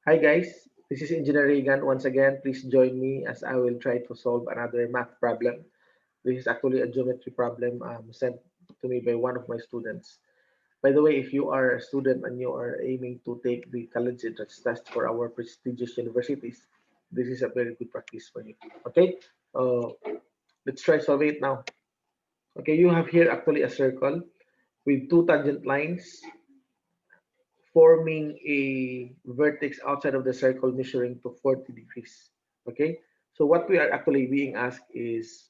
Hi guys, this is Engineer Regan. Once again, please join me as I will try to solve another math problem. This is actually a geometry problem sent to me by one of my students. By the way, if you are a student and you are aiming to take the college entrance test for our prestigious universities, this is a very good practice for you. Okay, uh, let's try solve it now. Okay, you have here actually a circle with two tangent lines forming a vertex outside of the circle measuring to 40 degrees. Okay, so what we are actually being asked is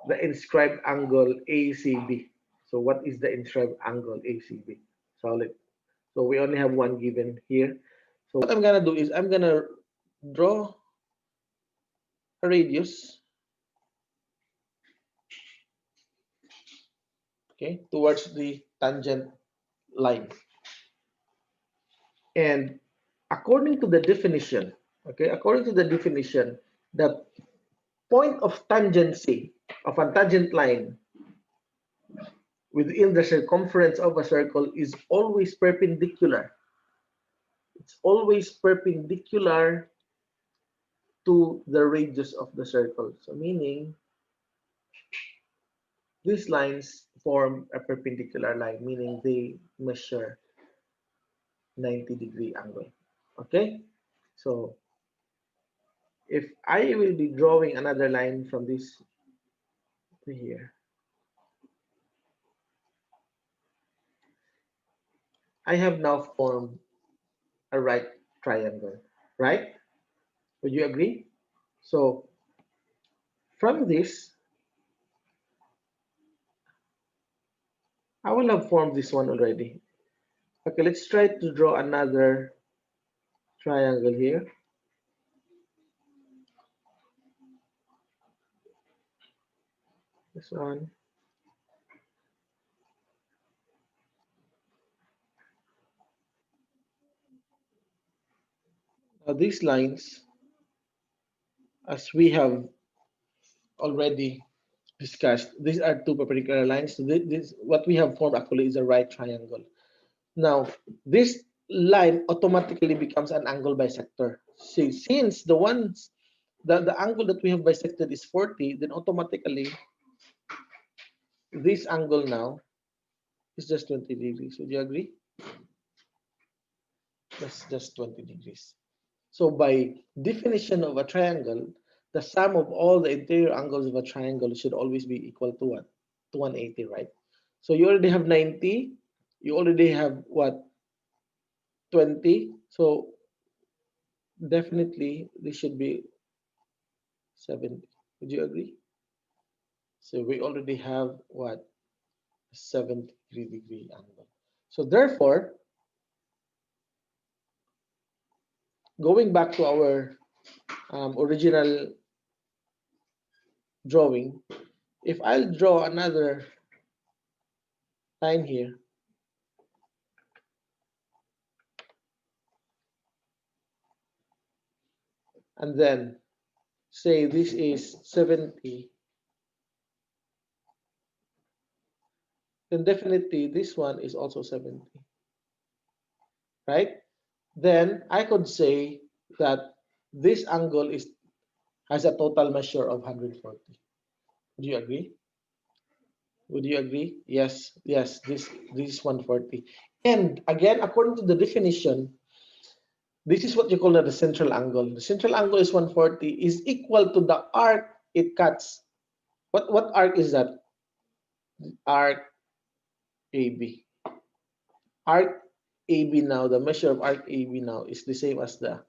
the inscribed angle ACB. So what is the inscribed angle ACB? Solid. So we only have one given here. So what I'm gonna do is I'm gonna draw a radius, okay, towards the tangent line. And according to the definition, okay, according to the definition, the point of tangency of a tangent line within the circumference of a circle is always perpendicular. It's always perpendicular to the radius of the circle. So meaning these lines form a perpendicular line, meaning they measure 90-degree angle. Okay? So if I will be drawing another line from this to here, I have now formed a right triangle, right? Would you agree? So from this, I will have formed this one already. Okay, let's try to draw another triangle here. This one. Now these lines, as we have already discussed, these are two perpendicular lines. So this what we have formed actually is a right triangle. Now this line automatically becomes an angle bisector. See, since the angle that we have bisected is 40, then automatically this angle now is just 20 degrees. Would you agree? That's just 20 degrees. So by definition of a triangle, the sum of all the interior angles of a triangle should always be equal to what? To 180, right? So you already have 90, you already have what? 20. So definitely this should be 70. Would you agree? So we already have what? 73-degree angle. So therefore, going back to our original drawing, if I'll draw another line here, and then say this is 70, then definitely this one is also 70, right? Then I could say that this angle is has a total measure of 140. Would you agree? Would you agree? Yes, yes, this is 140. And again, according to the definition, this is what you call the central angle. The central angle is 140 is equal to the arc it cuts. What arc is that? Arc AB. Arc AB now, the measure of arc AB now is the same as the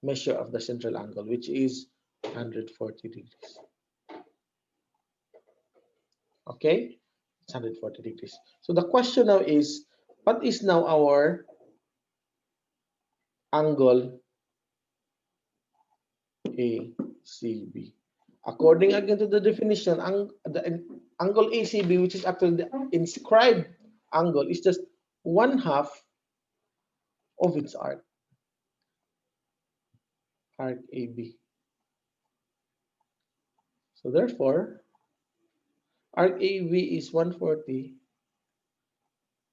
measure of the central angle, which is 140 degrees. Okay, it's 140 degrees. So the question now is, what is now our angle ACB? According again to the definition, the angle ACB, which is actually the inscribed angle, is just one half of its arc, arc AB. So therefore, arc AB is 140,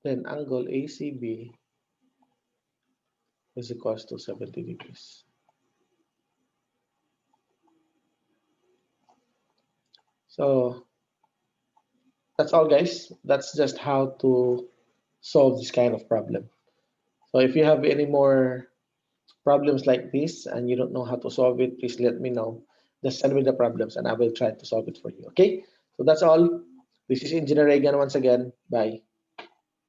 then angle ACB is equals to 70 degrees. So that's all, guys. That's just how to solve this kind of problem. So if you have any more problems like this and you don't know how to solve it, please let me know. Just send me the problems and I will try to solve it for you. Okay? So that's all. This is Engineer Reagan once again. Bye.